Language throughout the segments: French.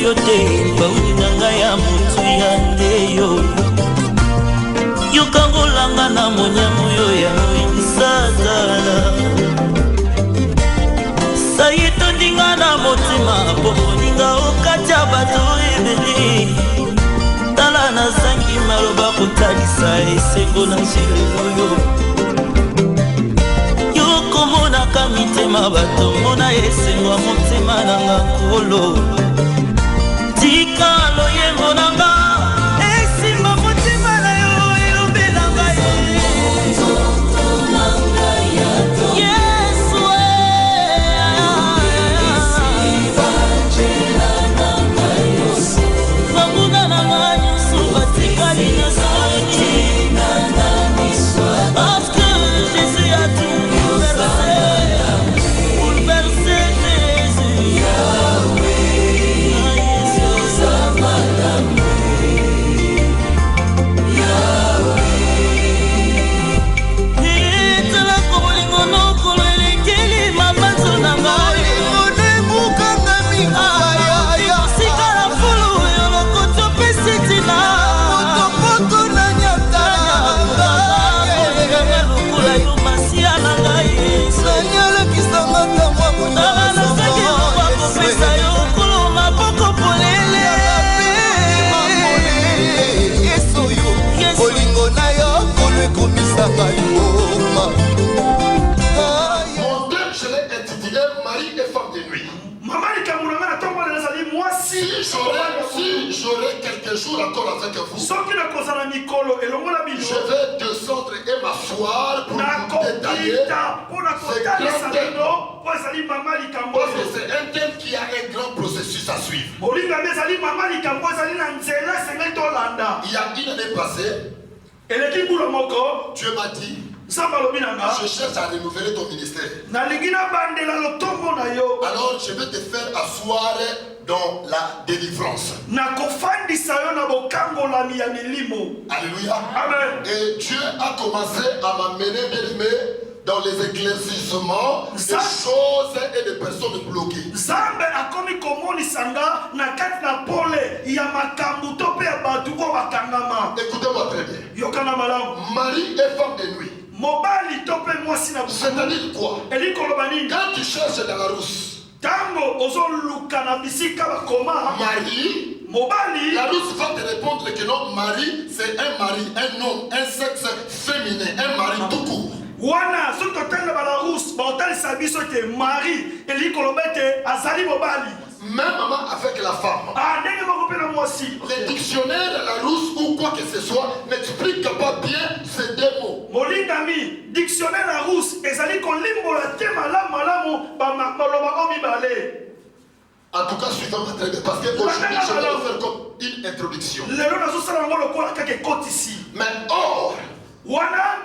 yo te bauni na ngai ya motu ya ndeyo yokangolanga na monyamu yo ya moinisazala sayi tondinga na motima bomoninga okati ya bato ebele tala nazangi maloba kotalisa esengo na nzela yokomonaka mitema bato mona esengo ya motema nanga nkolo tika loyembo nanga esimba motema na yo elobelanga encore avec vous. Je vais descendre et m'asseoir pour vous détailler parce que c'est un thème qui a un grand processus à suivre. Il y a une année passée, Dieu m'a dit, je cherche à renouveler ton ministère. Alors je vais te faire asseoir dans la délivrance. Alléluia. Amen. Et Dieu a commencé à m'amener, bien aimé, dans les éclaircissements des choses et des personnes bloquées. Écoutez-moi très bien. Mari est femme de nuit. C'est-à-dire quoi? Quand tu cherches dans la rousse, Marie, la rousse va te répondre que non, Marie, c'est un mari, un homme, un sexe féminin, un mari tout court. Même avec la femme. Les dictionnaires, la rousse ou quoi que ce soit n'expliquent pas bien ces deux mots. Dictionnaire la rousse, en tout cas, suivez-moi très bien, parce que aujourd'hui, je vais le faire comme une introduction. Mais or,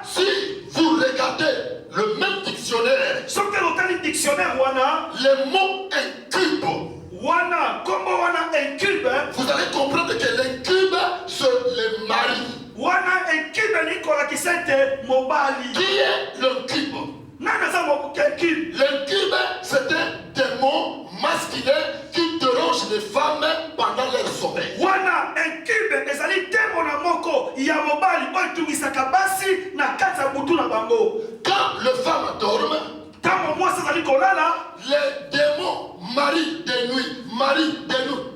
si vous regardez le même dictionnaire, le mot incube, vous allez comprendre que l'incube, c'est le mari. Qui est l'incube? L'incube, c'est un démon masculin qui dérange les femmes pendant leur sommeil. Quand les femmes dorment, les démons, mari de nuit,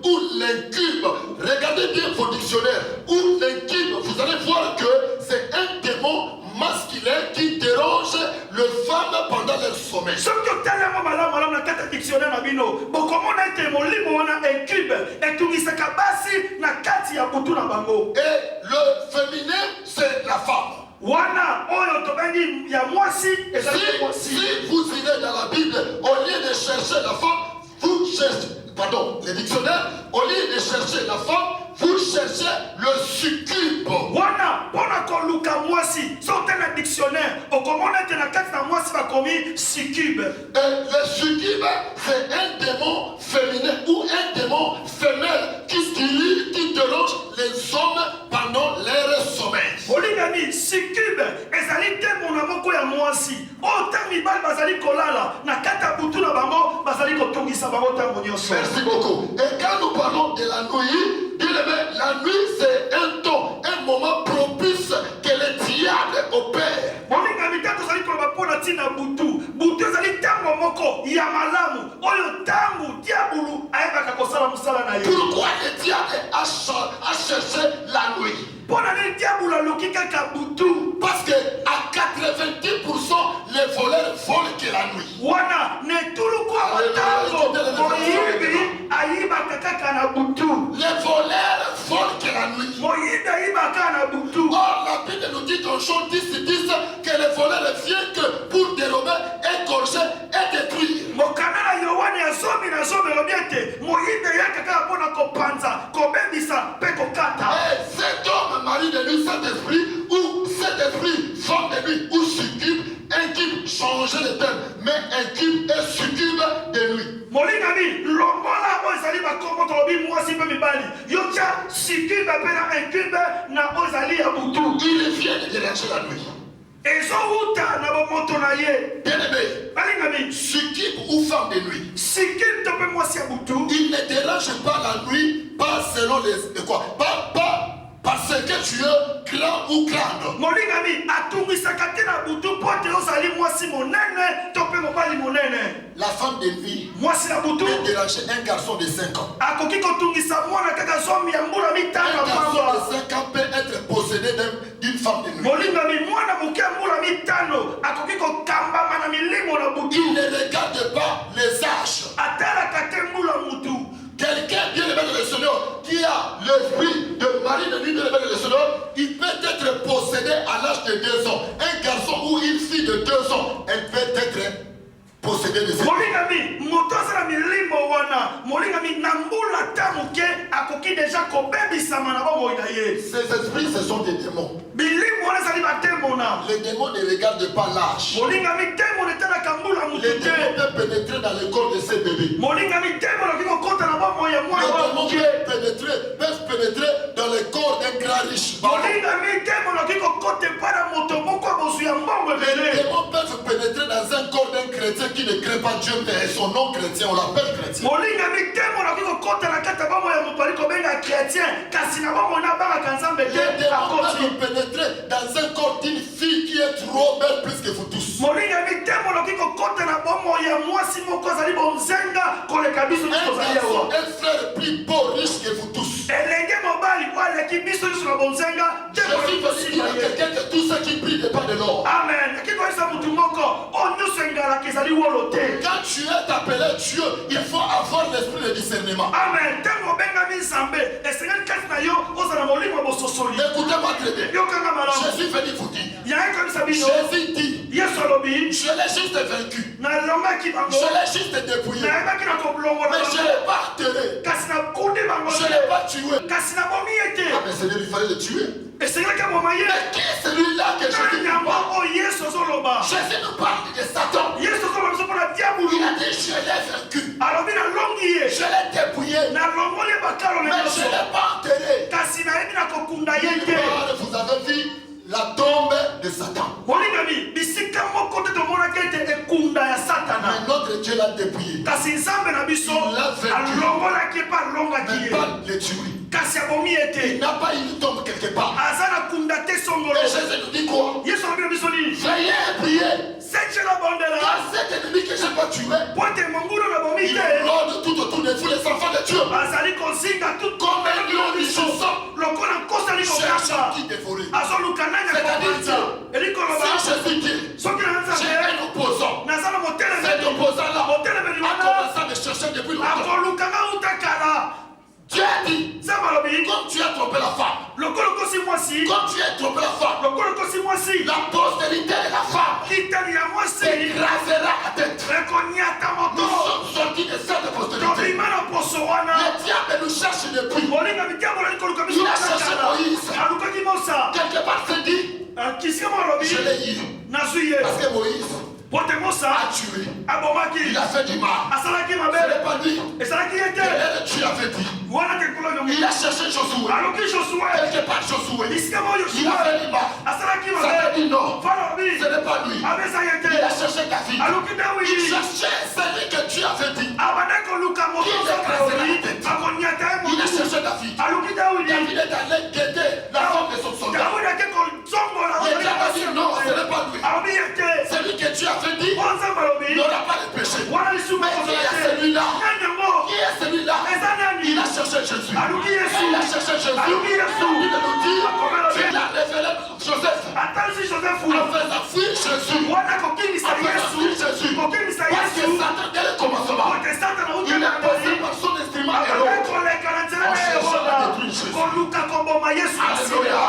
ou l'incube, regardez bien vos dictionnaires, ou l'incube, vous allez voir que c'est un démon masculin qui dérange les femmes pendant leur sommeil. Et le féminin, c'est la femme. Si vous irez dans la Bible, au lieu de chercher la femme, vous cherchez, pardon, les dictionnaires, au lieu de chercher la femme, vous cherchez le succube. Et le succube, c'est un démon féminin ou un démon femelle qui dérange les hommes pendant leur sommeil. molingami sikube ezali te mona moko ya mwasi ota mibali bazali kolala na kata butu na bango bazali kotungisa bango tango nyonso. Merci beaucoup. Et quand nous parlons de la nuit, bien-aimé, la nuit c'est un temps, un moment propice que le diable opère. molingami te tozali koloba mpona ntina butu ezali ntango moko ya malamu oyo ntango diabulu ayebaka kosala mosala na yo. Pourquoi le diable a cherché la nuit? mpona nini diabulu aluki kaka butu? Parce que à 90% les voleurs volent que la nuit. wana ne tuluku ya ntango moyibi ayibaka kaka na butu. Les voleurs volent que la nuit. moyibi ayibaka na butu. Or, la Bible nous dit dans Jean 10:10 que les voleurs viennent que pour dérober, égorger et détruire. mokanda na yohane ya zomi na zomi elobi ete moyibi eyaka kaka mpona kopanza kobebisa mpe kokata. Et cet homme, mari de nuit, cet esprit, ou cet esprit, femme de nuit, ou succube, incube, changer de terme, mais incube et succube de nuit. molingami longola oyo ezali bakombo tolobi mwasi mpe mibali yotia sikube mpe na incube na oyo ezali ya butu. Il vient de déranger la nuit. ezowuta na bomoto na ye. Bien-aimé, balingami succube ou femme de nuit, sikube to mpe mwasi ya butu. il ne dérange pas la nuit, pas selon les quoi, pas parce que tu es grand ou grande. molingami atungisaka te na butu mpo te ozali mwasi monene to mpe mobali monene. La femme de nuit mwasi na butu peut déranger un garçon de 5 ans. akoki kotungisa mwana kaka zomi ya mbula mitano Un ya garçon pamba. de 5 ans peut être possédé d'une femme de nuit. molingami mwana moke ya mbula mitano akoki kokambama na milimo na butu. Il ne regarde pas les âges. atalaka te mbula mutu. Quelqu'un bien aimé de le Seigneur qui a l'esprit de mari de nuit bien aimé de le Seigneur, il peut être possédé à l'âge de 2 ans. Un garçon ou une fille de 2 ans, elle peut être possédée de 7 ans. molingami moto azala milimo wana molingami na mbula ta moke akoki deja kobebisama na bomoi na ye. Ces esprits, ce sont des démons. bilimo wana ezali batemona. Les démons ne regardent pas l'âge. molingami temona etalaka mbula Les mutu te. démons peuvent pénétrer dans le corps de ces bébés. molingami temona okoki kokota na bomoi ya Les mwana wa démons moke. peuvent pénétrer dans le corps d'un grand riche. molingami temona okoki kokota epai na moto moko abozwi ya mbongo Les ebele. démons peuvent pénétrer dans un corps d'un chrétien qui ne crée pas Dieu, mais son nom chrétien, on l'appelle chrétien. molingami temona okoki kokota na kati ya bomoi ya moto ali kobenga chrétien kasi na bomoi nabangaka nzambe Les te démons akoti. peuvent pénétrer dans un corps d'une fille qui est trop belle plus que vous tous. molingami temona okoki kokota na bomoi ya mwasi moko azali bonzenga koleka biso Un nyonso tozali garçon, awa. un frère plus beau, riche que vous tous. elenge mobali oyo aleki biso nyonso na bonzenga te Jésus veut dire à quelqu'un que tous ceux qui prient dépendent de l'or. amen. eki koyebisa motu moko oyo nyonso engalaka ezali wolo te. Quand tu es appelé Dieu, il faut avoir l'esprit de discernement. amen. ntango obengami nzambe esengeli kati na yo ozala molimo ya bososoli. Écoutez-moi très bien. yokanga malamu Jésus veut vous dire. yangi koyebisa bino Jésus dit, yesu alobi je l'ai juste vaincu. nalongaki bango Je l'ai juste dépouillé. nayebaki na kolongola Mais je ne bango l'ai pas enterré. kasi nakundi bango Je ne l'ai te pas tué. kasi nabomi ye te Ah, mais Seigneur, il fallait le tuer. esengelaki aboma ye. Mais qui est celui-là que Jésus nous nanyamba parle? oyo yesu azoloba. Jésus nous parle de Satan. yesu azoloba biso mpona diabulu. Il a dit, je l'ai vaincu. alobi nalongi ye Je l'ai dépouillé. nalongoli bakalo na Mais nyonso je ne l'ai pas enterré. kasi nayebi na kokunda ye te. Vous avez vu la tombe de Satan. molingami bisika moko te tomonaki ete ekunda ya satana Mais notre Dieu l'a dépouillé. kasi nzambe na biso Il l'a vaincu. alongolaki epe alongaki Mais ye pas le tuer. kasi abomi ye Il te n'a pas une tombe quelque part. aza na kunda te songolo. Et Jésus nous dit quoi? yesu alobi na biso nini Veillez et priez. setela bondela Car cet ennemi que je dois tuer, po ete mongulu na bomi il te rôde tout autour de vous, les enfants de Dieu. azali kozinga Comme un lion rugissant, lokola nkosi ali cherche kokasa qui dévorer. azoluka nani C'est-à-dire akobanza elikoloba Si Jésus dit, soki na j'ai nzambe un opposant, naza na cet motelemeli opposant-là motelemeli a wana commencé à me chercher depuis longtemps. akolukanga uta kala Dieu a dit, nzambe alobi comme tu as trompé la femme, lokola okosi mwasi comme tu as trompé la femme, lokola okosi mwasi la postérité de la femme litani ya mwasi écrasera la tête. ekonyata Nous moto sommes sortis de cette postérité. tobima na poso wana Le diable nous cherche depuis. molinga mitambo nali koluka biso Il a cherché kala Moïse. alukaki mosa Quelque part, c'est dit, kisika mo alobi je l'ai eu. nazwi ye Parce que Moïse, a tué, il a fait du mal. Ce n'est pas lui. Quel est le Dieu avait dit? Il a cherché Josué. Quelque part Josué. Il a fait du mal. Ça veut dire non. Ce n'est pas lui. Il a cherché David. Il cherchait celui que Dieu avait dit. Il a cherché David. David est allé guetter la femme de son soldat. Et Dieu a dit non, ce n'est pas lui. Celui que Dieu avait dit n'aura pas de péché. Mais qui est celui-là? Qui est celui-là? Il a cherché Jésus. Il a cherché Jésus. Il nous dit qu'il a révélé Joseph. En faisant fuir Jésus. En faisant fuir Jésus. Parce que Satan, dès le commencement, il est passé par son instrument héros. On cherche à détruire Jésus. Alléluia.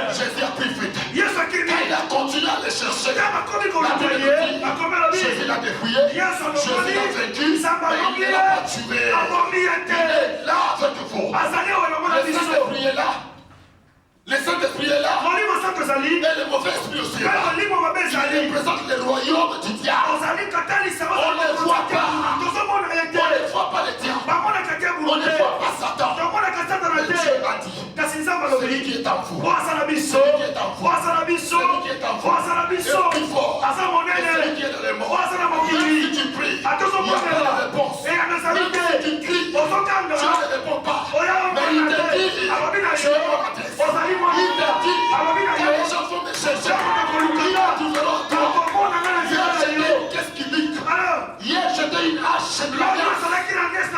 Jésus a pris fuite. Quand il a continué à le chercher, Jésus l'a dépouillé. Jésus l'a vaincu. Mais il ne l'a pas tué. Il est là avec vous. Le Saint-Esprit est là. Le Saint-Esprit est là. Et le mauvais esprit aussi est là. Il représente le royaume du diable. On ne les voit pas. On ne voit pas le diable. On ne voit pas Satan. Mais Dieu a dit, celui qui est en vous, celui qui est en vous, celui qui est en vous, est plus fort que celui qui est dans les morts. Même si tu pries, il n'y a pas de réponse. Même si tu cries, Dieu ne répond pas. Mais il te dit, tu es mon adresse. Il te dit, quand les gens vont me chercher, ils me trouveront toi. Qu'est-ce qu'il dit? Hier j'étais une hache de la glace.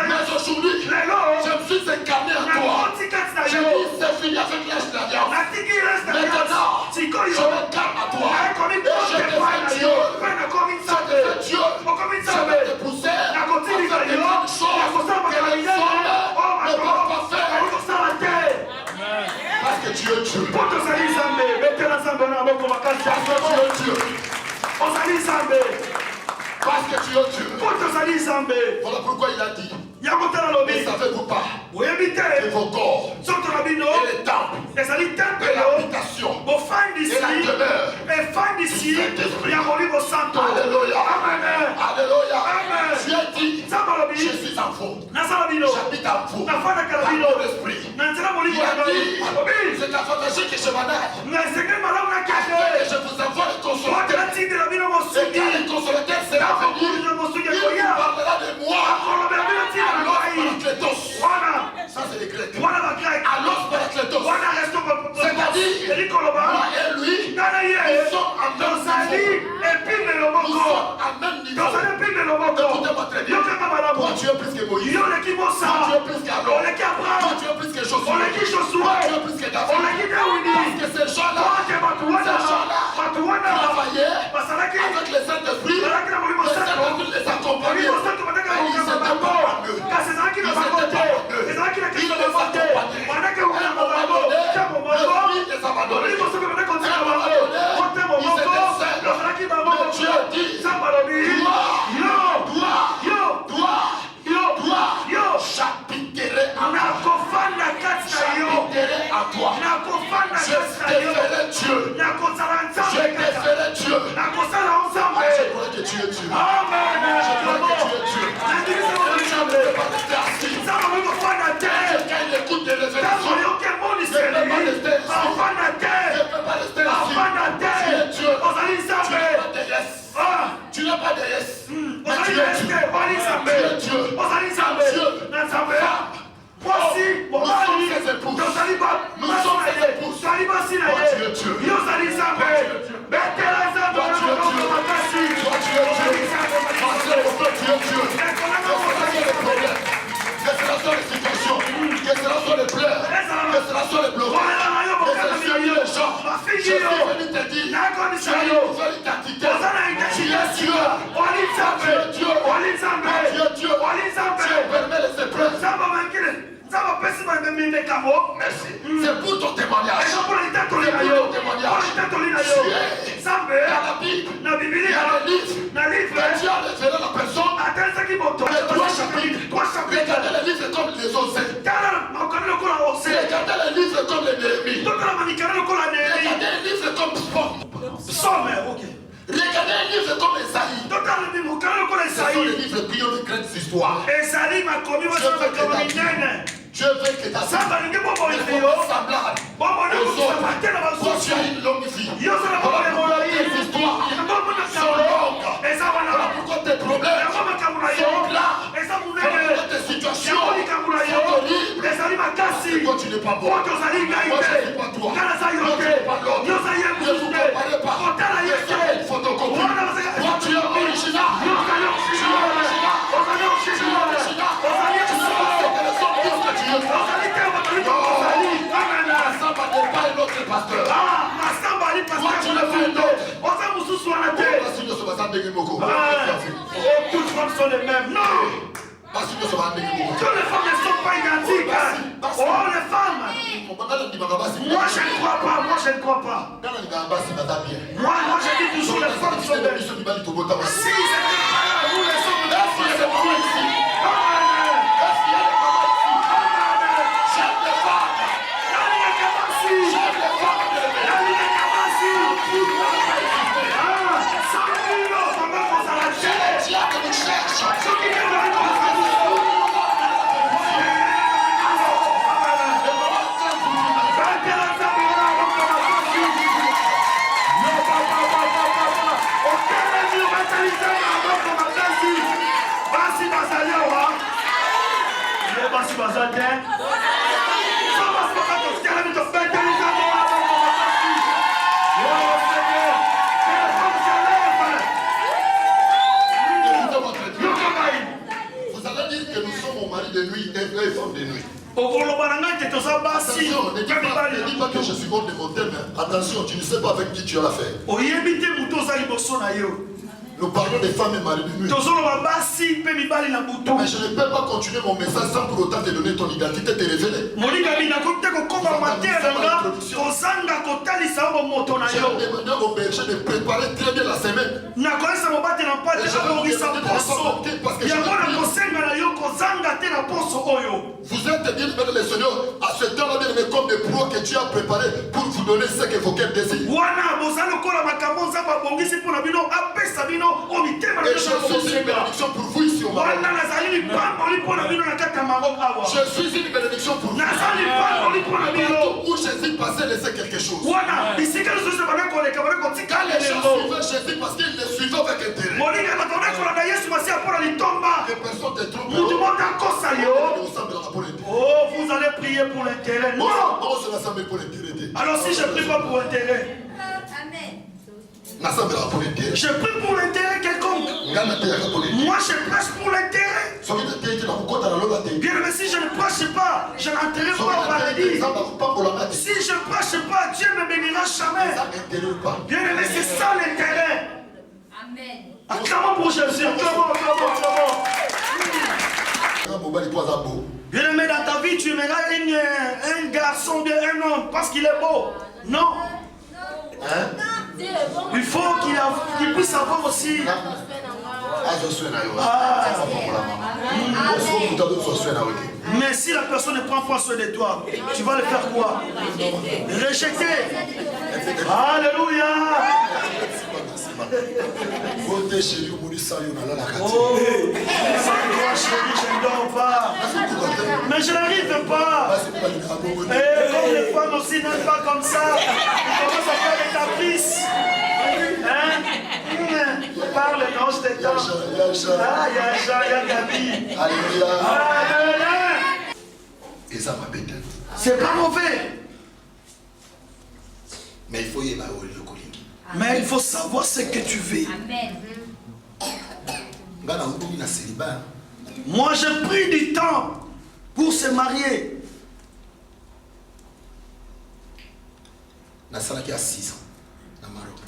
Mais aujourd'hui, je me suis incarné en toi. Je dis c'est fini avec l'âge de la viande. Maintenant, je m'incarne à toi. Et je te fais Dieu. Je te fais Dieu. Je vais te pousser à faire des grandes choses que les hommes ne peuvent pas faire. Parce que Dieu est Dieu. Parce que Dieu est Dieu. Parce que tu es Dieu. Voilà pourquoi il a dit. Mais savez-vous pas que vos corps et les temples et l'habitation et la demeure du Saint-Esprit. Alléluia. Alléluia. Dieu dit, je suis en vous. J'habite en vous. Par mon esprit. Il a dit, c'est avantageux que je m'en aille. Afin que je vous envoie le consolateur. Et quand le consolateur sera venu, il vous parlera de moi. Alors Parakletos. Ça c'est les Grecs. Alors Parakletos. C'est-à-dire, moi et lui, nous sommes en même niveau. Nous sommes en même niveau. Écoutez-moi très bien. Toi tu es plus que Moïse. Toi tu es plus qu'Aaron. Toi tu es plus que Josué. Toi tu es plus que David. Parce que ces gens-là travaillaient avec le Saint-Esprit. Le Saint-Esprit les accompagnait. Et ils étaient pas en eux. Ils étaient pas en eux. Ils les accompagnaient. À un moment donné, le Esprit les abandonnait. À un moment donné, ils étaient seuls. Mais Dieu dit, toi, j'habiterai en toi. J'habiterai en toi. Je te ferai Dieu. Je te ferai Dieu. Moi, je crois que tu es Dieu. Je crois que tu es Dieu. Tu ne peux pas rester assis. Quelqu'un écoute des révélations. Ne peut pas rester assis. Ne peut pas rester assis. Tu es Dieu. Tu n'as pas de yes. Mais tu es Dieu. Tu es Dieu. Voici, nous sommes ses épouses. Nous sommes ses épouses. Toi, tu es Dieu. Toi, tu es Dieu. Toi, tu es Dieu. Toi, tu es Dieu. Toi, tu es Dieu. Quels que soient les problèmes, quelles que soient les situations, quelles que soient les pleurs, quelles que soient les blocages, quels que soient les gens, je suis venu te dire, tu as une nouvelle identité. Tu es Dieu. Tu es Dieu. Tu es Dieu. Tu permets les épreuves. Merci. C'est pour ton témoignage. C'est pour ton témoignage. Tu es dans la Bible. Il y a des livres. Mais Dieu a révélé la personne. Les 3 chapitres. Regardez les livres comme les Osées. Regardez les livres comme les Néhémie. Regardez les livres comme Psaume. Ok. Regardez un livre comme Esaïe. Ce sont les livres qui ont de grandes histoires. Dieu veut que ta femme soit semblable aux autres. Quand tu as une longue vie, tes histoires sont longues. Voilà pourquoi tes problèmes sont graves. Voilà pourquoi tes situations sont horribles. Quand tu n'es pas bon, moi je ne suis pas toi, moi je n'ai pas l'autre. Ne vous comparez pas. Ne soyez une photocopie. Toi tu es original. Tu es original. Tu es original. Tu sais pas ce que les autres disent que tu es. Massamba n'est pas un autre pasteur. Toi tu n'es pas un autre. Toutes les femmes sont les mêmes. Non! Toutes les femmes ne sont pas identiques. Oh, les femmes! Moi, je ne crois pas. Moi, je ne crois pas. Moi, je dis toujours les femmes sont belles. Si c'était pas là, nous les sommes belles. Vous allez dire que nous sommes au mari de nuit et femmes de nuit. Attention, ne dis pas que je suis mort de mon thème. Attention, tu ne sais pas avec qui tu as affaire. Nous parlons des femmes et maris de nuit. Mais je ne peux pas continuer mon message sans pour autant te donner ton identité, te révéler. Je vais demander au berger de préparer très bien la semaine. Vous êtes bien aimés le Seigneur à ce temps-là, bien aimé, comme des pros que tu as préparé pour vous donner ce que vos cœurs désirent. Et je suis une bénédiction pour vous ici au Maroc. Je suis une bénédiction pour vous. Partout où Jésus passait, laissait quelque chose. Quand les gens suivaient Jésus parce qu'ils le suivaient avec intérêt. Que personne te trompe. Oh, vous allez prier pour l'intérêt. Non. Alors si je ne prie pas pour l'intérêt, je prie pour l'intérêt quelconque. Moi je prêche pour l'intérêt. Bien, mais si je ne prêche pas, je n'entrerai pas au paradis. Si je ne prêche pas, Dieu ne me bénira jamais. Bien, mais c'est ça l'intérêt. Amen. Acclamons pour Jésus. Acclamons. Bien aimé, dans ta vie, tu aimeras un garçon, bien un homme, parce qu'il est beau. Non. Hein? Il faut qu'il puisse avoir aussi. Mais si la personne ne prend pas soin de toi, tu vas le faire quoi? Rejeter. Alléluia. Oh, chérie, je ne dors pas. Mais je n'arrive pas. Et comme les femmes aussi n'aiment pas comme ça, ils commencent à faire des caprices. Hein? Parle, non, je t'étends. Ah, il y a Jean, il y a Gabi. Alléluia. C'est pas mauvais. Mais il faut savoir ce que tu veux. Moi, j'ai pris du temps pour se marier.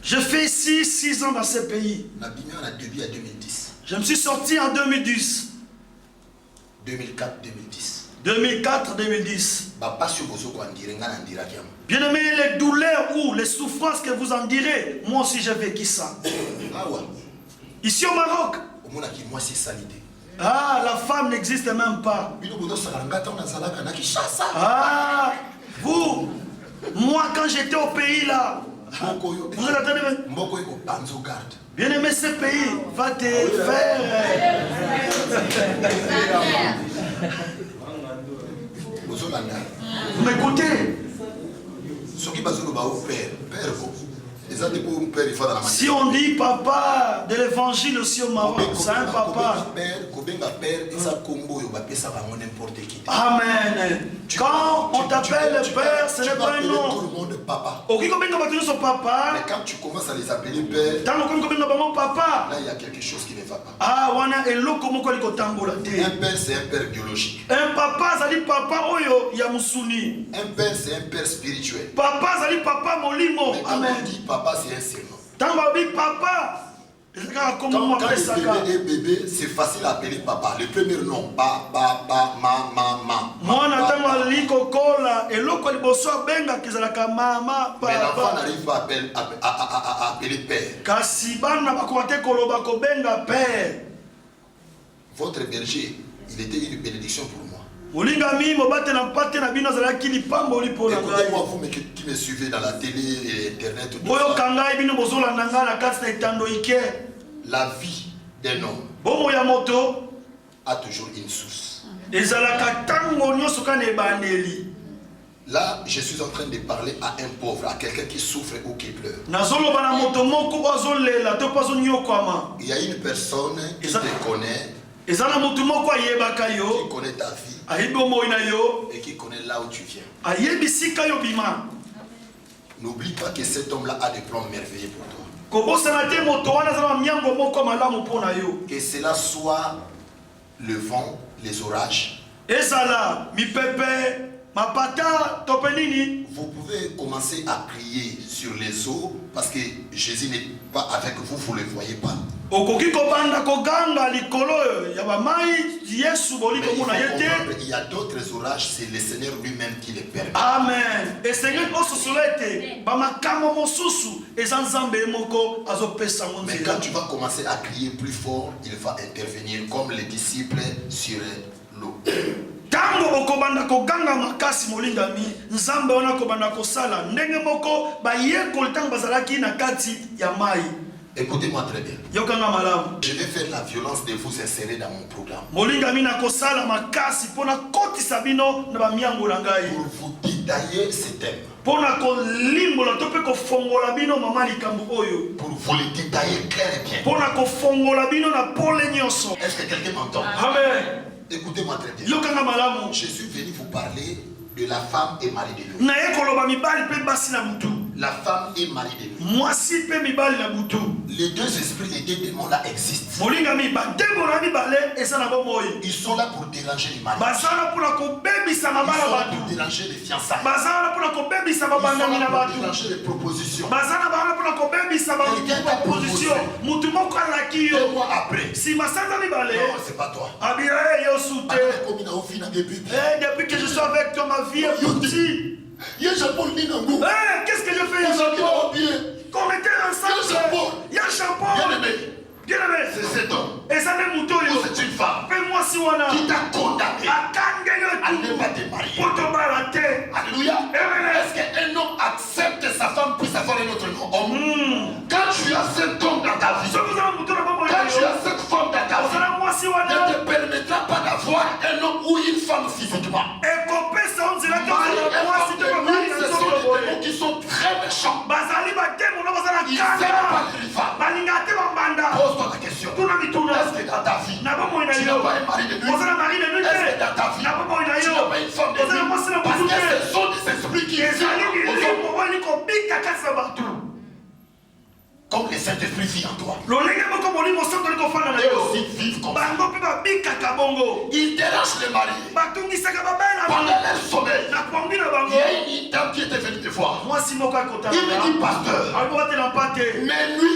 Je fais 6 ans dans ce pays. Je me suis sorti en 2010. 2004-2010. Bien aimé, les douleurs ou les souffrances que vous en direz, moi aussi j'ai vécu ça. Ici au Maroc. Ah, la femme n'existe même pas. Ah, vous, moi quand j'étais au pays là, Vous êtes attendez. Bien aimé ce pays, va te faire. Vous m'écoutez? Si on dit papa de l'évangile aussi au Maroc, c'est un papa. Amen. Quand on t'appelle père, ce n'est pas un nom. Mais quand tu commences à les appeler père, papa, là il y a quelque chose qui ne va pas. Un père c'est un père biologique. Un papa, ça dit papa oyo ya musuni. Un père c'est un père spirituel. Papa, ça dit papa molimo. Mais quand on dit papa c'est un surnom. Quand papa, quand le bébé est bébé, c'est facile à appeler papa. Le premier nom, ma. Moi, mais l'enfant n'arrive pas à appeler père. Votre berger, il était une bénédiction pour moi. Écoutez-moi, vous qui me suivez dans la télé et internet. La vie d'un homme a toujours une source. Là, je suis en train de parler à un pauvre, à quelqu'un qui souffre ou qui pleure. Il y a une personne qui te connaît, qui connaît ta vie et qui connaît là où tu viens. N'oublie pas que cet homme-là a des plans merveilleux pour toi. Que cela soit le vent, les orages. Vous pouvez commencer à prier sur les eaux parce que Jésus n'est pas avec vous, vous ne le voyez pas. Mais il y a d'autres orages, c'est le Seigneur lui-même qui les permet. Amen. Mais quand tu vas commencer à crier plus fort, il va intervenir comme les disciples sur l'eau. Tango okobanda koganga makasi molingami nzambe wana kobanda kosala ndenge moko bayeko tango bazalaki na kati ya mai. Écoutez-moi très bien. Yokanga malamu. Je vais faire la violence de vous insérer dans mon programme. Molingami na kosala makasi pona koti sabino na bamiango na ngai. Pour vous détailler ces thèmes. Pona ko limbola tope ko fongola bino mama likambo oyo. Pour vous les détailler clair et bien. Pona ko fongola bino na pole nyonso. Est-ce que quelqu'un m'entend? Amen. Écoutez-moi très bien. Yokanga malamu. Je suis venu vous parler de la femme et mari de Dieu. Na ekoloba mibali pe basi na mutu. La femme et mari de Dieu. Moi si pe mibali na mutu. Les deux esprits, les deux démons là existent. Molingami ba démon na mibale esana bomoyi. Ils sont là pour déranger les maris. Basana pour la ko bebisa mabala Ils sont là batu. pour déranger les fiançailles. Basana pour la ko bebisa Ils sont babanda là na pour batu. déranger les propositions. Basana bana pour la ko bebisa ba position. Mutu moko ala kiyo. 2 mois après. Si masanda mibale. Non, c'est pas toi. Abira yo soute. Depuis que je suis avec toi, ma vie est petite. Qu'est-ce que je fais? Qu'on était ensemble. Il y a un chapeau. Bien aimé. C'est cet homme. Et ça n'est mouton. C'est une femme. Fais-moi si on a. Qui t'a condamné à ne pas te marier. Pour te balader. Alléluia. Est-ce qu'un homme accepte sa femme puisse avoir un autre homme? Quand tu as cet homme dans ta vie, quand tu as cette femme dans ta vie, ne te permettra pas d'avoir un homme ou une femme physiquement. Ce sont des démons qui sont très méchants. Ils n'aiment pas les femmes. Pose-toi la question. Est-ce que dans ta vie, tu n'as pas un mari de nuit? Est-ce que dans ta vie, tu n'as pas une femme de nuit? Parce que ce sont des esprits qui viennent aux hommes. Comme les Saint-Esprit vit en toi. Et aussi vivent comme ça. Ils dérangent les maris. Pendant leur sommeil, il y a une dame qui était venue te voir. Il me dit, pasteur, mais lui,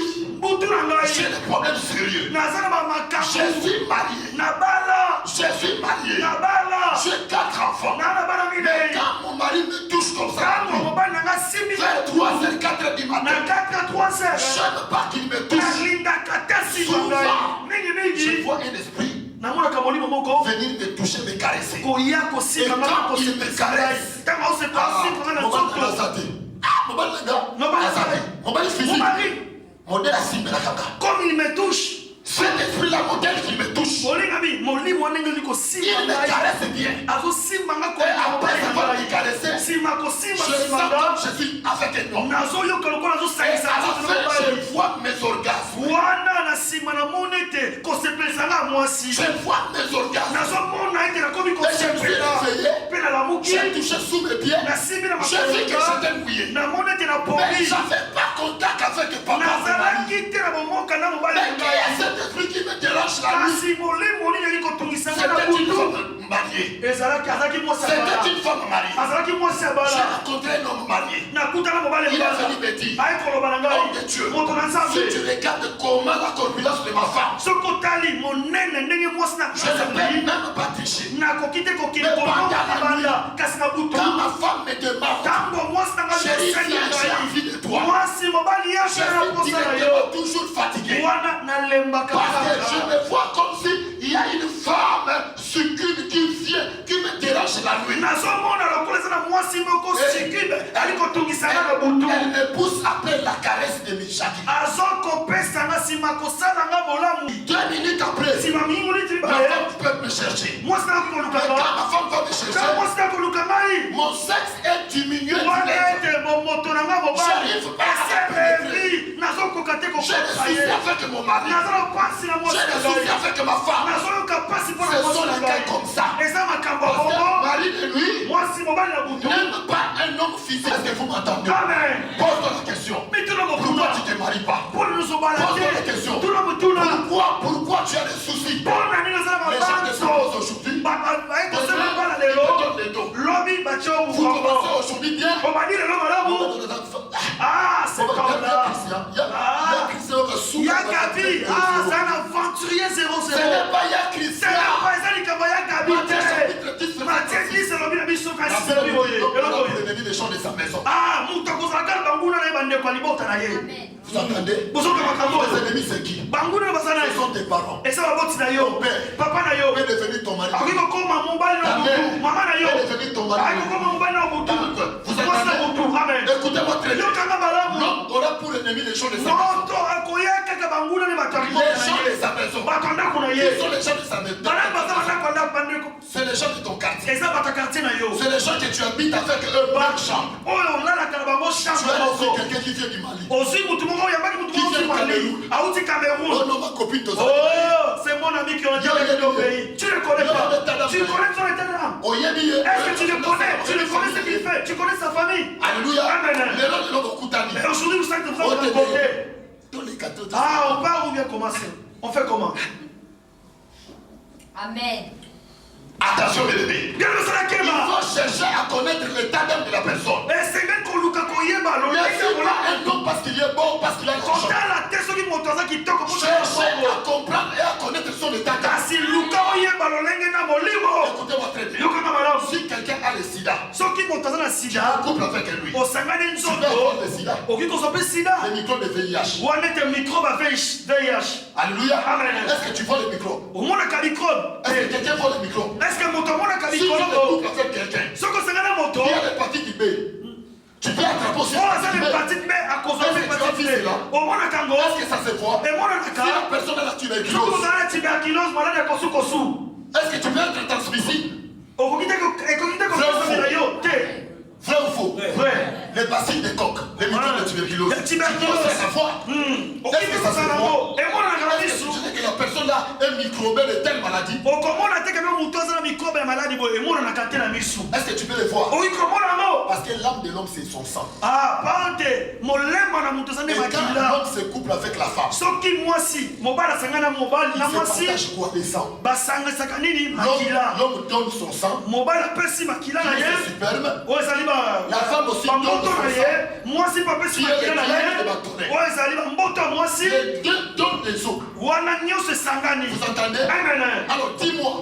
j'ai des problèmes sérieux. Je suis marié. J'ai 4 enfants. Mais quand mon mari me touche comme ça, vers 3h, 4h du matin, j'aime pas qu'il me touche. Souvent, je vois un esprit venir me toucher, me caresser. Et quand il me caresse, mon mari, comme il me touche, cet esprit-là, modèle qui me touche, il me caresse bien. Et après avoir me caresser, je sens comme je suis avec un homme. Et à la fin, je vois mes orgasmes. Je vois mes orgasmes. Et je me suis réveillé, j'ai touché sous mes pieds, j'ai vu que j'étais mouillé. Mais je n'avais pas contact avec papa. Mais qui est cet esprit qui me dérange la nuit? C'était une femme mariée. C'était une femme mariée. J'ai rencontré un homme marié. Il a venu me dire, homme de Dieu, si tu regardes comment la corpulence de ma femme, je ne peux même pas tricher. Mais pendant la nuit, quand ma femme me demande, chérie, viens, j'ai envie de toi, je suis directement toujours fatigué. Parce que je me vois comme s'il y a une femme succube qui vient, qui me dérange la nuit. Elle me pousse après la caresse de Michaki. 2 minutes après, ma femme peut me chercher. Mais quand ma femme va me chercher, mon sexe est diminué. J'arrive pas à pénétrer. Je suis avec mon mari. Je suis avec ma femme. Ce sont les cas comme ça. Parce que mari de lui n'aime pas un homme physique. Est-ce que vous m'entendez? Pose-toi la question. Pourquoi tu ne te maries pas? Pose-toi la question. Pourquoi tu as des soucis? Les gens te proposent aujourd'hui. Vous commencez aujourd'hui bien. Ah, c'est comme là. Yakabi, c'est un aventurier 0-0. Ce n'est pas Yakristian. Les gens de sa maison. Vous entendez? Les ennemis, c'est qui? Ce sont tes parents. Ton père peut devenir ton mari. Ta mère peut devenir ton mari. Vous entendez? Écoutez-moi très bien. L'homme aura pour ennemi les gens de sa maison. Les gens de sa maison. Qui sont les gens de sa maison? C'est les gens de ton quartier. C'est les gens que tu habites avec eux par chambre. Tu as aussi quelqu'un qui vient du Mali. Qui vient du Cameroun. Oh non, ma copine de c'est mon ami qui est dans le pays. Tu le connais pas. Tu connais son état d'âme. Est-ce que tu le connais? Tu le connais ce qu'il fait? Tu connais sa famille? Alléluia. Amen. Et aujourd'hui, vous savez que vous êtes de côté. Ah, on part ou bien commencer? On fait comment? Amen. Attention, mes bébés. Il faut chercher à connaître l'état d'âme de la personne. Mais c'est pas un homme parce qu'il est bon, parce qu'il a l'argent. Cherchez à comprendre et à connaître son état d'âme. Écoutez-moi très bien. Si quelqu'un a le sida, tu es en couple avec lui. Tu vas avoir le sida. Le microbe de VIH. Alléluia. Est-ce que tu vois le microbe? Est-ce que quelqu'un voit le microbe? Si tu te couples avec quelqu'un qui a l'hépatite B, tu peux attraper aussi l'hépatite B. Est-ce que ça se voit? Si la personne a la tuberculose, est-ce que tu peux être transmissible? Vrai ou faux? Les bacilles de coque, les microbes de tuberculose. Est-ce que ça se voit? Est-ce que ça se voit? Est-ce que tu sais que la personne là est microbée de telle maladie? Est-ce que tu peux le voir? Parce que l'âme de l'homme c'est son sang. Et quand l'homme se couple avec la femme, il se partage quoi des sangs? L'homme donne son sang, qui est le sperme. La femme aussi donne son sang, qui est le glande de bâtonnet. Les deux donnent des os. Vous entendez? Alors dis-moi,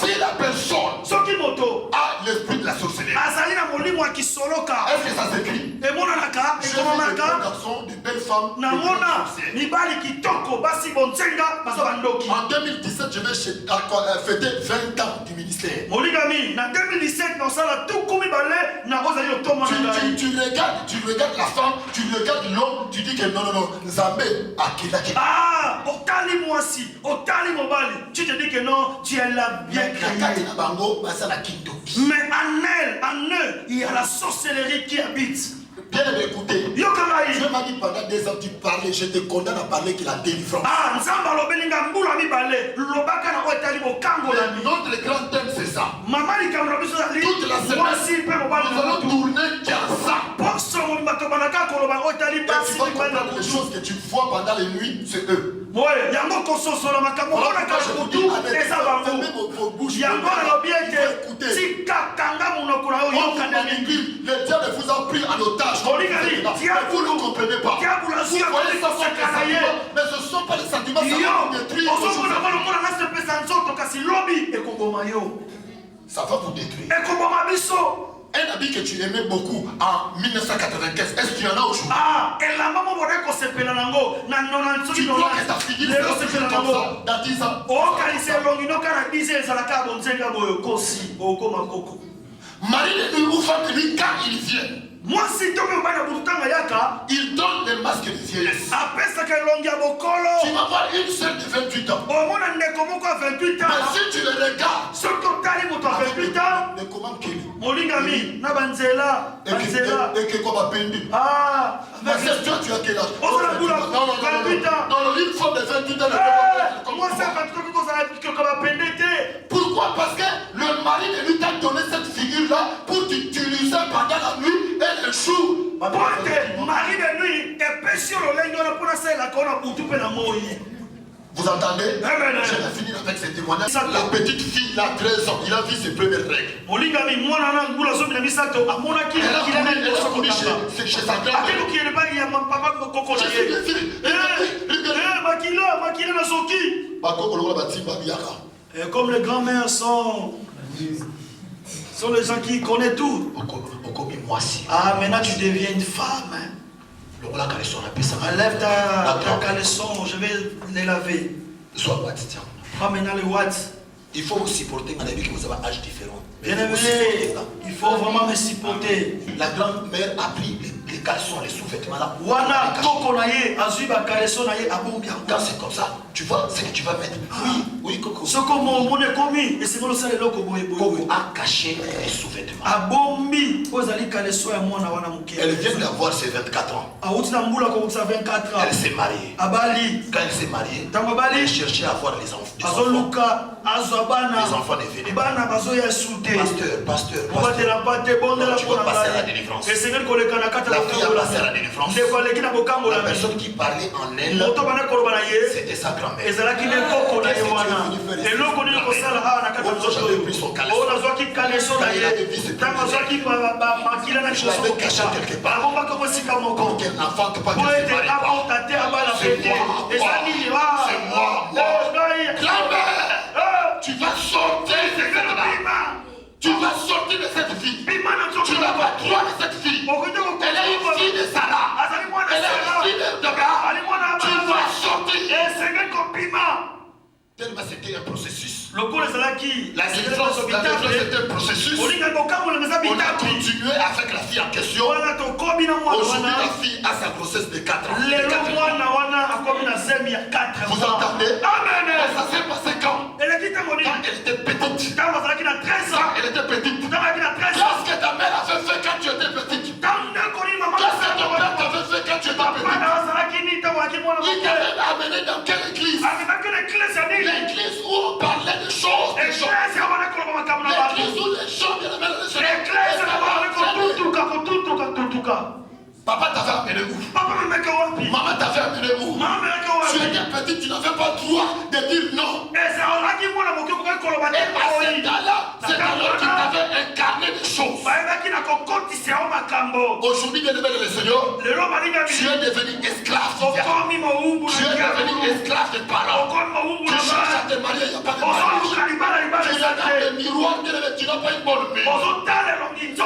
si la personne a l'esprit de la sorcellerie, soloka. Est-ce que ça s'écrit? Et mon anaka, et Je comment vis de marquant? bons garçons, de belles femmes. Namona, Nibali Kitoko, Basi Bonsenga, Babandoki. En 2017, je vais fêter 20 ans du ministère. Moligami, en 2017, dans ça, la tout comme balai, n'a pas allé au tombeau. Tu regardes la femme, tu regardes l'homme, tu dis que non, Zambé, Akilaki. Ah, Otali Moisi, Otali Mobali, tu te dis que non, tu es là bien créé. Mais en eux, il y a la sorcellerie qui habite. Bien écoutez, Dieu m'a dit pendant 2 ans tu parlais, je te condamne à parler qu'il a délivrance. Ah, Nzamba lobelinga mbula mi balé, lobaka na otali bokango la mi. Notre grand thème c'est ça. Maman li kamra biso ali. Toute la semaine, nous allons tourner qu'à ça. Poso mo bato banaka ko loba otali basi mi bana. Les choses que tu vois pendant les nuits, c'est eux. Ouais, yango kososo la makambo na ka kutu eza bango. Yango lobiete. Tika kanga munoko na yo kaneli. Le diable vous a pris en otage. Vous ne comprenez pas. Vous voyez ça, mais ce ne sont pas les sentiments qui vont détruire. Ça va vous détruire. Un habit que tu aimais beaucoup en 1995, est-ce qu'il y en a aujourd'hui? Ah, et la maman m'a dit que c'est pélanango. Tu crois que ta fille c'est comme ça dans 10 ans? Oh, quand il s'est long, il n'a qu'à la biser, ça l'a qu'à bon dire que aussi, au Komako. Marie de lui, ou femme de lui, quand il vient. Moi, si tu veux pas de yaka, il donne les masques de vieillesse. Après ça, que l'on y a bokolo. Tu vas voir une seule de 28 ans. Au moins, on est comme quoi 28 ans. Mais si tu le regardes, ce que tu as dit, 28 ans. Mais comment qu'il est? Molingami, na banzela. Et que quoi, pendu? Ah, mais c'est toi, tu as quel âge? Oh, la boule, 28 ans. Non, une femme de 28 ans. Moi, c'est 28 ans que comme a pendé. Pourquoi? Parce que le mari de lui t'a donné cette figure-là pour t'utiliser pendant la nuit et le jour. Mari de nuit est péché au lengo pour la selle à qu'on a pour tout la moïse. Vous entendez? J'ai fini avec ces témoignages. La petite fille, là, 13 ans, il a vu ses premières règles. Molingami, moi, non, vous la somme de Misato, à mon acquis, il a même chez sa grand-mère. Qui est le bail, il y a mon papa, mon coco. Makila, na soki. Comme les grands-mères sont les gens qui connaissent tout. Ah, maintenant tu deviens une femme. Enlève ta caleçon, je vais les laver. Ah, maintenant les watts. Il faut vous supporter, on a vu que vous avez un âge différent. Bien aimé, il faut vraiment me supporter. La grand-mère a pris les caleçons, les sous-vêtements là. Wana, Coco naye, Azuba caleçon naye, Abombia. Quand c'est comme ça, tu vois ce que tu vas mettre. Oui, Coco. Ce que mon est commis, et c'est pour ça que Coco a caché les sous-vêtements. Abombi, vous allez caleçon et moi, Wana Mouké. Elle vient d'avoir ses 24 ans. Ah, où tu l'as moula comme ça, 24 ans. Elle s'est mariée. Abali. Quand elle s'est mariée, elle cherchait à avoir les enfants. Azoluka, Azabana. Les enfants ne venaient pas. Bana, Bazoya souté. Pasteur. On va te la pâte, bon de la tu vas passer à la délivrance. Et Seigneur, qu'on le canacate, la fille a passé à la délivrance. La personne qui parlait en elle, c'était sa grand-mère. Et là, qui n'est pas qu'on a eu. Et l'eau qu'on est au salaire, on a qu'à j'avais pris son caleçon. On a besoin qu'il caleçon. Quand il a je l'avais caché quelque part. On va commencer comme mon corps. Qu'elle n'enfante pas pour qu'elle se être apporté à bas la fête. Et ça dit, c'est moi. Grand-mère, tu vas sortir de cette dame. Tu vas sortir de cette fille. Tu n'as pas droit de cette fille. Elle est une fille de Sarah. Elle est une fille de Deborah. Tu vas sortir. Tellement c'était un processus. La délivrance était un processus. On a continué avec la fille en question. Aujourd'hui, la fille a sa grossesse de 4 ans. Vous entendez? Amen. Ça s'est passé quand? Elle était petite. Elle était petite. Qu'est-ce que ta mère avait fait quand tu étais petite? Qu'est-ce que ton père t'avait fait quand tu étais petite? Il t'avait amené dans quelle église? L'église où on parlait de choses. L'église où les gens viennent Papa t'avait amené où? Maman t'avait amené où? Tu étais petite, tu n'avais pas le droit de dire non. Et à cet âge-là, c'est alors qu'il t'avait incarné des choses. Aujourd'hui, bien aimé le Seigneur, tu es devenu esclave du diable. Tu es devenu esclave des parents. Tu cherches à te marier, il n'y a pas de mariage. Tu regardes les miroir, tu n'as pas une bonne vue.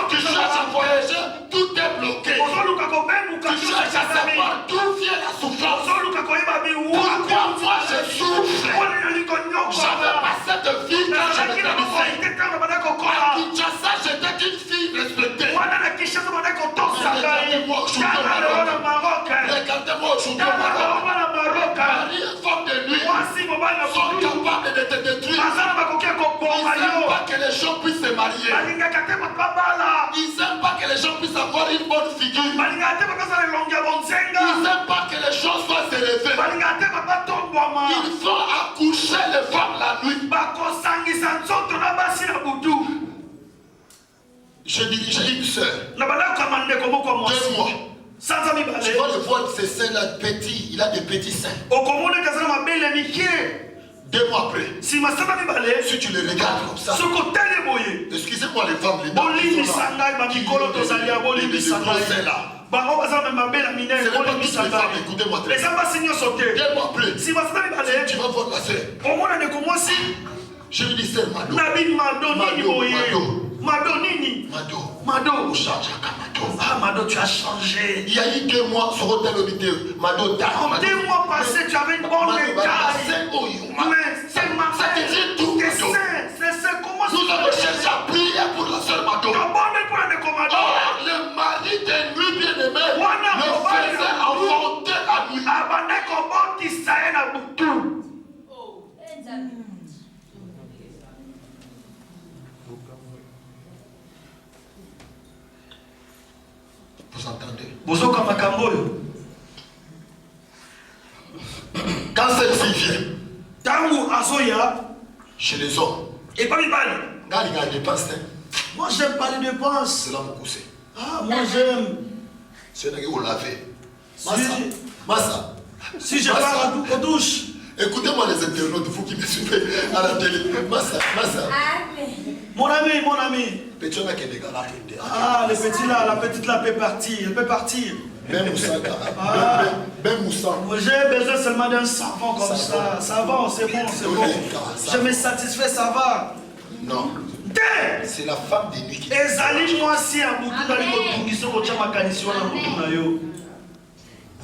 Tu cherches à voyager, tout est bloqué. Tu cherches à savoir d'où vient la souffrance. Pourquoi moi je souffre? J'avais pas cette vie quand j'étais lycée. À Kinshasa, j'étais une fille respectée. Regardez-moi aujourd'hui au Maroc. Regardez-moi aujourd'hui au Maroc. Marie et femme de nuit sont capables de te détruire. Ils n'aiment pas que les gens puissent se marier. Ils n'aiment pas que les gens puissent avoir une bonne figure. Ils n'aiment pas que les gens soient élevés. Ils vont accoucher les femmes la nuit. Je dirigeais une soeur. 2 mois. Tu vas le voir, ces seins-là petits. Il a des petits seins. 2 mois après, si tu les regardes comme ça, excusez-moi les femmes, les dames qui sont là, qui c'est là. C'est pas toutes les femmes, écoutez-moi très bien. 2 mois après, tu vas voir la soeur. Je lui dis, c'est Mado. Mado, change à Mado. Mado, tu as changé. Il y a eu 2 mois sur l'hôtel Obité. Mado, en 2 mois passés, tu avais une bonne taille. Mais ça te dit tout, Mado. Nous avons cherché à prier pour la sœur Mado. Or, le mari de nuit bien-aimé me faisait inventer la nuit. Vous entendez? Quand cette fille vient chez les hommes, et pas les quand il y a des dépenses, moi j'aime pas les dépenses. c'est là mon cousin. Ah, moi j'aime. C'est là que vous lavez. Massa. Si je pars aux douches. Écoutez-moi les internautes, vous qui me suivez à la télé. Massa. Mon ami. Petit on a qui dégage. Ah, le petit là, la petite là peut partir. Elle peut partir. Même Moussa. Même Moussa. J'ai besoin seulement d'un savon comme ça. Savon, c'est bon. Je me satisfais, ça va. Non. C'est la femme des nuits qui.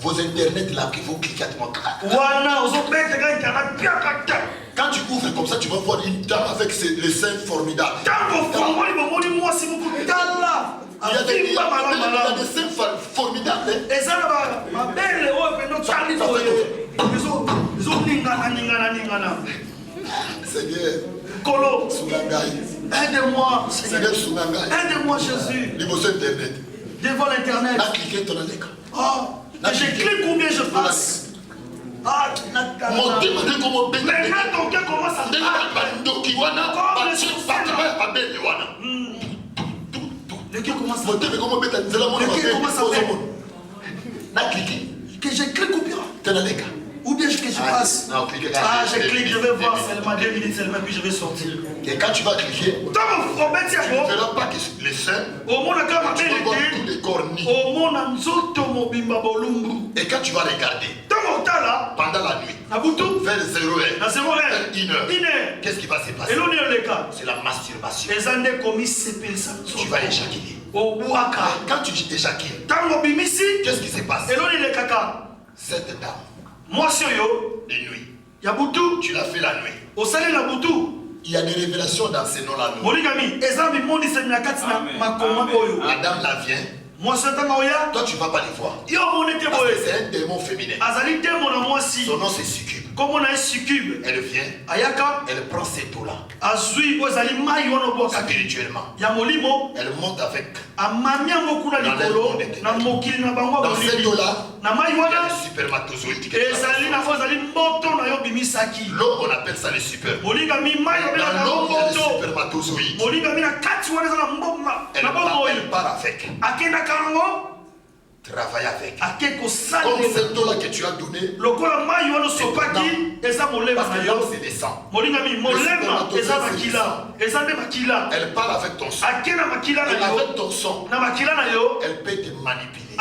Vos internets là qui vont cliquer à toi. Quand tu ouvres comme ça, tu vas voir une dame avec les seins formidables. Il y a des seins formidables. Seigneur, aide-moi, Seigneur, aide-moi Jésus. Devant l'internet. Je clique combien je passe. Mon Dieu m'a dit comment bénir. Maintenant ton cœur commence à le cœur commence à que je clique ou bien que je passe. Je clique, je vais voir seulement 2 minutes seulement puis je vais sortir. Et quand tu vas cliquer, tu ne verras pas que les seins, tu vas voir tous les cornis. Et quand tu vas regarder, pendant la nuit, vers 0h, 1h, qu'est-ce qui va se passer? C'est la masturbation. Tu vas éjaculer. Quand tu éjacules, qu'est-ce qui se passe? Cette dame, de nuit, tu l'as fait la nuit. Il y a des révélations dans ces noms-là. La dame la vient. Toi tu ne vas pas les voir. Parce que c'est un démon féminin. Son nom c'est Succube. Elle vient. Elle prend ces taux-là. Spirituellement. Elle monte avec. Dans ces taux-là, il y a le supermatozoïde. L'eau on appelle ça le super. Dans l'eau il y a le supermatozoïde. Elle part avec. Travaille avec. Comme cette eau-là que tu as donné, parce que l'homme c'est des sangs. Elle parle avec ton sang. Et avec ton sang, elle peut te manipuler.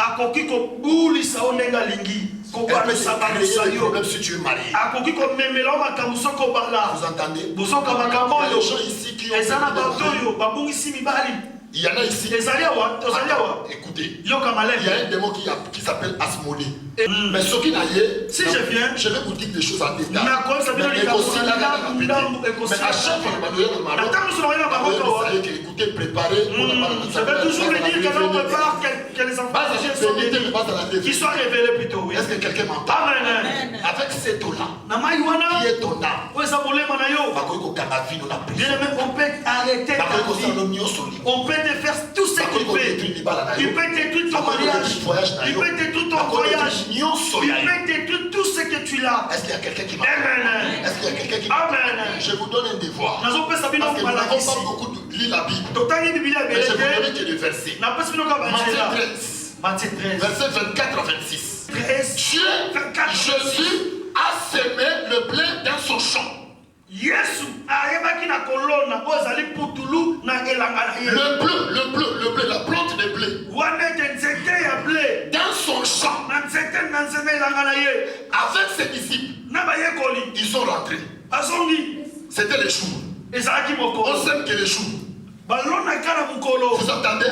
Elle peut te créer des problèmes si tu es marié. Vous entendez? Il y a des gens ici qui ont il y en a ici. Écoutez, il y a un démon qui s'appelle Asmodée. Mais ce qui n'a si je viens, je vais vous dire des choses en détail. Mais aussi mais à chaque fois, écoutez, préparez. Je vais toujours lui dire que l'on prépare que les enfants qui soient révélés plutôt. Est-ce que quelqu'un m'entend? Avec cette eau-là, qui est ton âme, on peut arrêter ta vie. On peut te faire tout ce qu'il fait. Il peut détruire ton mariage. Il peut détruire ton voyage. Il peut détruire tout ce que tu as. Est-ce qu'il y a quelqu'un qui m'entend? Est-ce qu'il y a quelqu'un qui m'entend? Je vous donne un devoir. Parce que nous n'avons pas beaucoup de lire la Bible. Mais je vous donne que le verset. Matthieu 13. Verset 24 à 26. Dieu, Jésus a semé le blé dans son champ. Yesu ayebaki na kolona ozali putulu na elanga ye. Le blé, la plante de blé. Wana nzete ya blé dans son champ. Na nzete na nzete elanga na ye. Avec ses disciples. Na ba yekoli. Ils sont rentrés. Azongi. C'était les jours. Ezalaki moko. On sait que les jours. Balona kana mukolo. Vous entendez?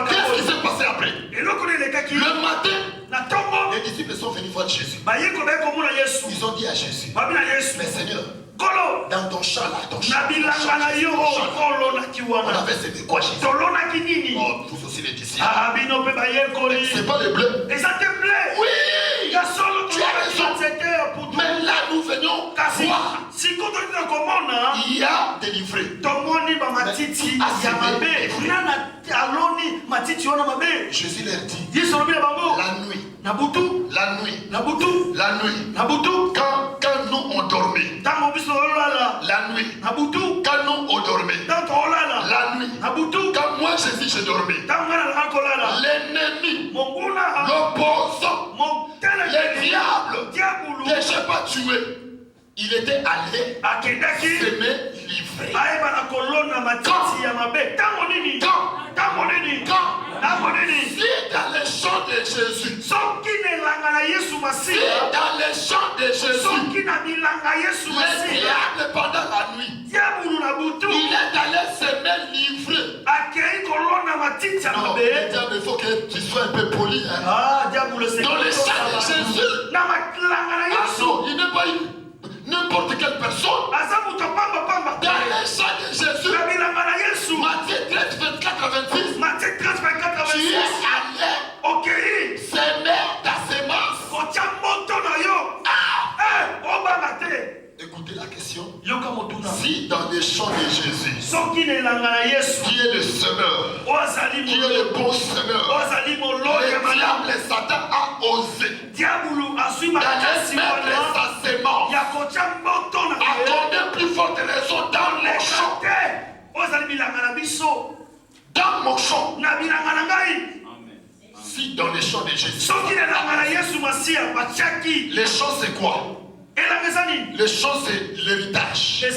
Qu'est-ce qui s'est passé après? Le matin, les disciples sont venus voir Jésus. Ils ont dit à Jésus, mais Seigneur, dans ton champ là, on avait semé quoi Jésus? Oh, vous aussi les disciples. C'est pas le bleu. Oui, tu as raison. Mais là nous venons voir. Il y a délivré. Jésus leur dit, la nuit, quand nous on dormait, la nuit, quand nous on dormait, la nuit, quand moi Jésus je dormais, l'ennemi, l'opposant, le diable, que je n'ai pas tué, il était allé s'aimer livré. Si dans les champs de Jésus, le diable pendant la nuit, il est allé s'aimer livré. Non, le diable, il faut que tu sois un peu poli. Dans les champs de Jésus, il n'est pas n'importe quelle personne. Dans les champs de Jésus, Matthieu 13, 24 à 26, tu es allé s'aimer ta sémence. Écoutez la question. Si dans les champs de Jésus, qui est le semeur, qui est le bon semeur, le diable et Satan a osé d'aller mettre sa sémence, à combien plus forte raison dans les champs, dans mon champ. Si dans les champs de Jésus, les champs c'est quoi? Les champs c'est l'héritage. Les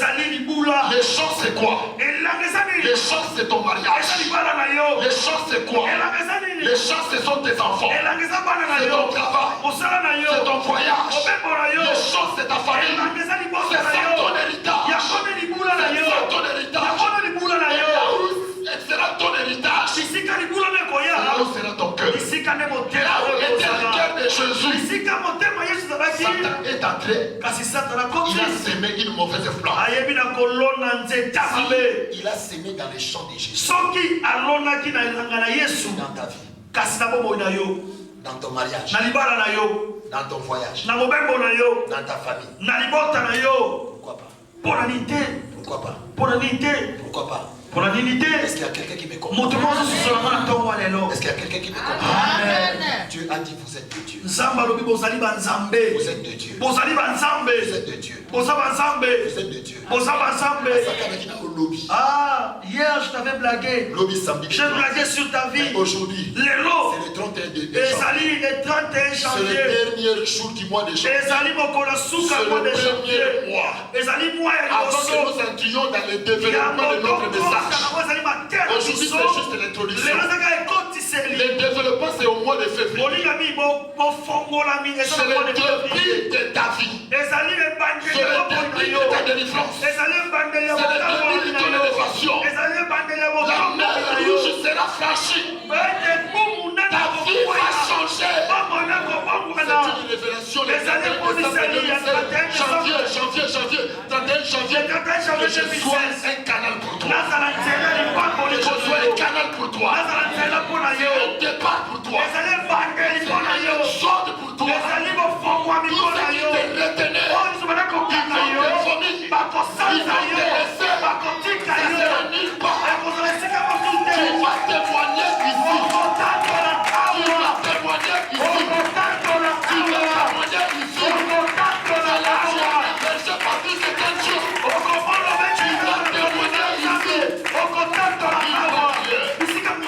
champs c'est quoi? Les champs c'est ton mariage. Les champs c'est quoi? Les champs ce sont tes enfants. C'est ton travail. C'est ton voyage. Les champs c'est ta famille. C'est ça ton héritage. C'est ça ton héritage. Et sera ton héritage. Là où sera ton cœur. Là où était le cœur de Jésus. Satan est entré. Il a semé une mauvaise plante. Il a semé dans les champs de Jésus. Dans ta vie. Dans ton mariage. Dans ton voyage. Dans ta famille. Pourquoi pas? Pourquoi pas? Pourquoi pas? Est-ce qu'il y a quelqu'un qui me comprend? Est-ce qu'il y a quelqu'un qui me comprend? Dieu a dit vous êtes de Dieu. Vous êtes de Dieu. Vous êtes de Dieu. Vous êtes de Dieu. Hier je t'avais blagué. J'ai blagué sur ta vie. Aujourd'hui, c'est le 31 janvier. C'est le dernier jour du mois de janvier. C'est le premier mois. Avant que nous entrions dans le développement de notre message. Aujourd'hui, c'est juste l'introduction. Le développement, c'est au mois de février. C'est le début de ta vie. C'est le début de ta délivrance. C'est le début de ton élévation. La mer rouge sera franchie. Ta vie va changer. C'est une révélation. Le 31 janvier, que je sois un canal pour toi. Que je sois un canal pour toi. C'est un départ pour toi. C'est une sorte pour toi. Tout ce qui te retenait, ils vont te vomir. Ils vont te laisser. Ça sera nulle part. Tu vas témoigner ici. Tu vas témoigner ici. Tu vas témoigner ici. C'est la joie. Je parle de quelque chose. Tu vas témoigner ici.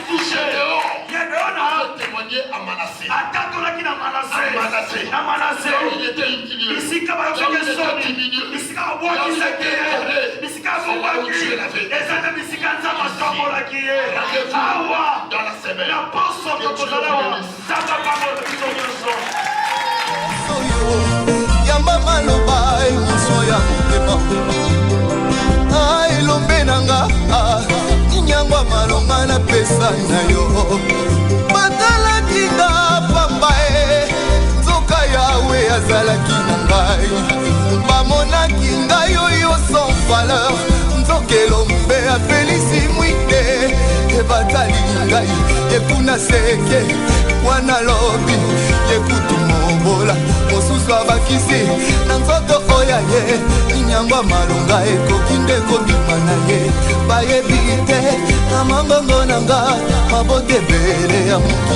Toucher dehors. Je vais témoigner à Manassé. Il était humilié. Il était diminué. Il était éclairé. C'est là où Dieu l'avait. Dans la semaine. Yamba maloba emotion ya motema elombe nanga nyangwa malonga na pesa na yo batalaki nga pamba nzoka yawe azalaki na ngai bamonaki ngai oyo sans valeur nzoka elombe apelisi mwite ebatali ngai ekuna seke wana lobi ekutu mobola mosusu abakisi na nzoto oya ye inyangwa malonga ekoki nde kobima na ye bayebi te na mangongo na nga mabote ebele ya moki